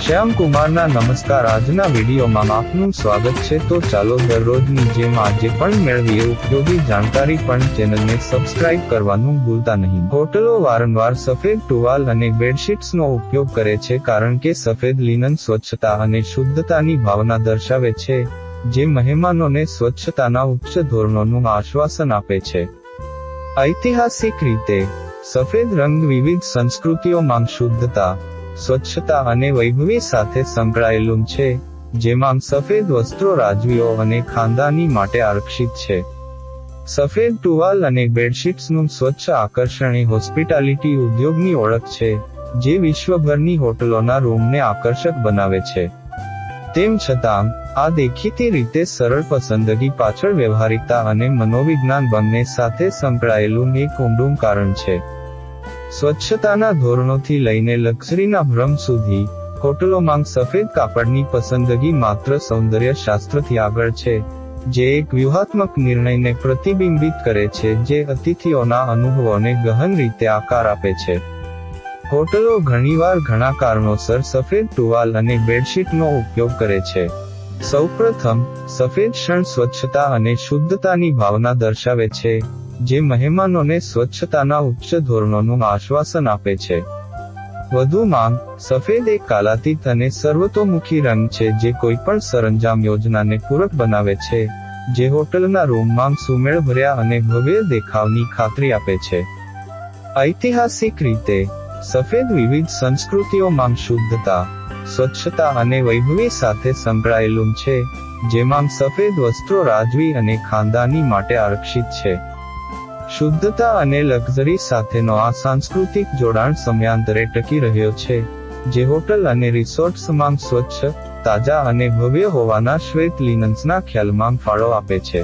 શ્યામ કુમારના નમસ્કાર. આજના વિડીયોમાં આપનું સ્વાગત છે. તો ચાલો દરરોજની જેમ આજે પણ મેળવીએ ઉપયોગી જાણકારી, પણ ચેનલને સબસ્ક્રાઇબ કરવાનું ભૂલતા નહીં. હોટલો વારંવાર સફેદ ટુવાલ અને બેડશીટ્સનો ઉપયોગ કરે છે કારણ કે સફેદ લિનન સ્વચ્છતા અને શુદ્ધતાની ભાવના દર્શાવે છે, જે મહેમાનોને સ્વચ્છતાના ઉચ્ચ ધોરણોનું આશ્વાસન આપે છે. ઐતિહાસિક રીતે સફેદ રંગ વિવિધ સંસ્કૃતિઓમાં શુદ્ધતા, સ્વચ્છતા અને વૈભવી સાથે સંકળાયેલું છે, જેમાં સફેદ વસ્ત્રો રાજવીઓ અને ખાનદાની માટે આરક્ષિત છે. સફેદ ટુવાલ અને બેડશીટ્સનું સ્વચ્છ આકર્ષણ એ હોસ્પિટાલિટી ઉદ્યોગની ઓળખ છે, જે વિશ્વભરની હોટલોના રૂમને આકર્ષક બનાવે છે. તેમ છતાં, આ દેખીતી રીતે સરળ પસંદગી પાછળ વ્યવહારિકતા અને મનોવિજ્ઞાન બંને સાથે સંકળાયેલું એક ઊંડું કારણ છે. સ્વચ્છતાના ધોરણોથી લઈને લક્ઝરીના ભ્રમ સુધી, હોટલોમાં સફેદ કાપડની પસંદગી માત્ર સૌંદર્ય શાસ્ત્રથી આગળ છે, જે એક વ્યૂહાત્મક નિર્ણયને પ્રતિબિંબિત કરે છે જે અતિથિઓના અનુભવોને ગહન રીતે આકાર આપે છે. હોટલો ઘણીવાર ઘણા કારણોસર સફેદ ટુવાલ અને બેડશીટનો ઉપયોગ કરે છે. સૌપ્રથમ, સફેદ શણ સ્વચ્છતા અને શુદ્ધતાની ભાવના દર્શાવે છે, જે મહેમાનોને સ્વચ્છતાના ઉચ્ચ ધોરણોનું આશ્વાસન આપે છે. વધુમાં, સફેદ એક કાલાતીત અને સર્વતોમુખી રંગ છે જે કોઈપણ સરંજામ યોજનાને પૂરક બનાવે છે, જે હોટલના રૂમમાં સુમેળભર્યા અને ભવ્ય દેખાવની ખાતરી આપે છે. ઐતિહાસિક રીતે, સફેદ વિવિધ સંસ્કૃતિઓમાં શુદ્ધતા, સ્વચ્છતા અને વૈભવી સાથે સંકળાયેલું છે, જેમાં સફેદ વસ્ત્રો રાજવી અને ખાનદાની માટે આરક્ષિત છે. શુદ્ધતા અને લક્ઝરી સાથેનો આ સાંસ્કૃતિક જોડાણ સમયાંતરે ટકી રહ્યો છે, જે હોટલ અને રિસોર્ટ્સમાં સ્વચ્છ, તાજા અને ભવ્ય હોવાના શ્વેત લિનન્સના ખ્યાલમાં ફાળો આપે છે.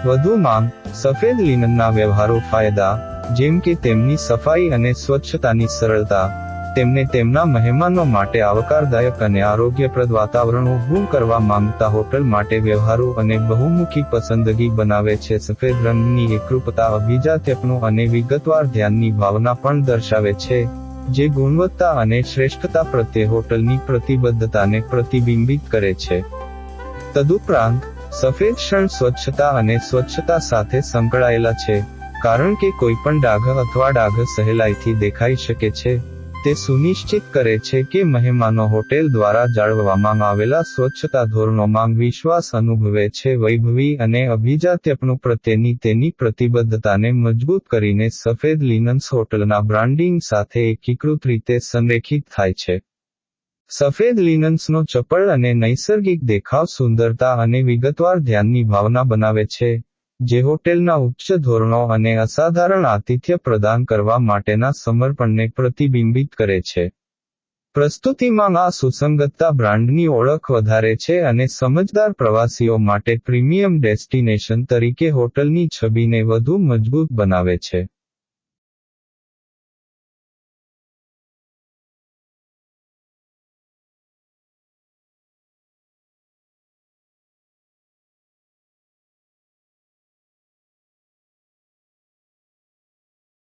વધુમાં, સફેદ લિનનના વ્યવહારુ ફાયદા, જેમ કે તેમની સફાઈ અને સ્વચ્છતાની સરળતા, તેમને તેમના મહેમાનો માટે આવકારદાયક અને આરોગ્યપ્રદ વાતાવરણ ઊભું કરવા માંગતા હોટલ માટે વ્યવહારુ અને બહુમુખી પસંદગી બનાવે છે. સફેદ રંગની એકરૂપતા અભિજાત્યપણું અને વિગતવાર ધ્યાનની ભાવના પણ દર્શાવે છે, જે ગુણવત્તા અને શ્રેષ્ઠતા પ્રત્યે હોટલની પ્રતિબદ્ધતાને પ્રતિબિંબિત કરે છે. તદુપરાંત, સફેદ શણ સ્વચ્છતા અને સ્વચ્છતા સાથે સંકળાયેલા છે, કારણ કે કોઈપણ ડાઘ અથવા ડાઘ સહેલાઈથી દેખાઈ શકે છે. તે સુનિશ્ચિત કરે છે કે મહેમાનો હોટેલ દ્વારા જાળવવામાં આવેલા સ્વચ્છતા ધોરણોમાં વિશ્વાસ અનુભવે છે. વૈભવી અને અભિજાત્યપણું પ્રત્યેની તેની પ્રતિબદ્ધતાને મજબૂત કરીને સફેદ લિનન્સ હોટલના બ્રાન્ડિંગ સાથે એકીકૃત રીતે સંરેખિત થાય છે. સફેદ લિનન્સનો ચપળ અને નૈસર્ગિક દેખાવ સુંદરતા અને વિગતવાર ધ્યાનની ભાવના બનાવે છે, જે હોટેલના ઉચ્ચ ધોરણો અને અસાધારણ આતિથ્ય પ્રદાન કરવા માટેના સમર્પણને પ્રતિબિંબિત કરે છે. પ્રસ્તુતિમાં આ સુસંગતતા બ્રાન્ડની ઓળખ વધારે છે અને સમજદાર પ્રવાસીઓ માટે પ્રીમિયમ ડેસ્ટિનેશન તરીકે હોટલની છબીને વધુ મજબૂત બનાવે છે.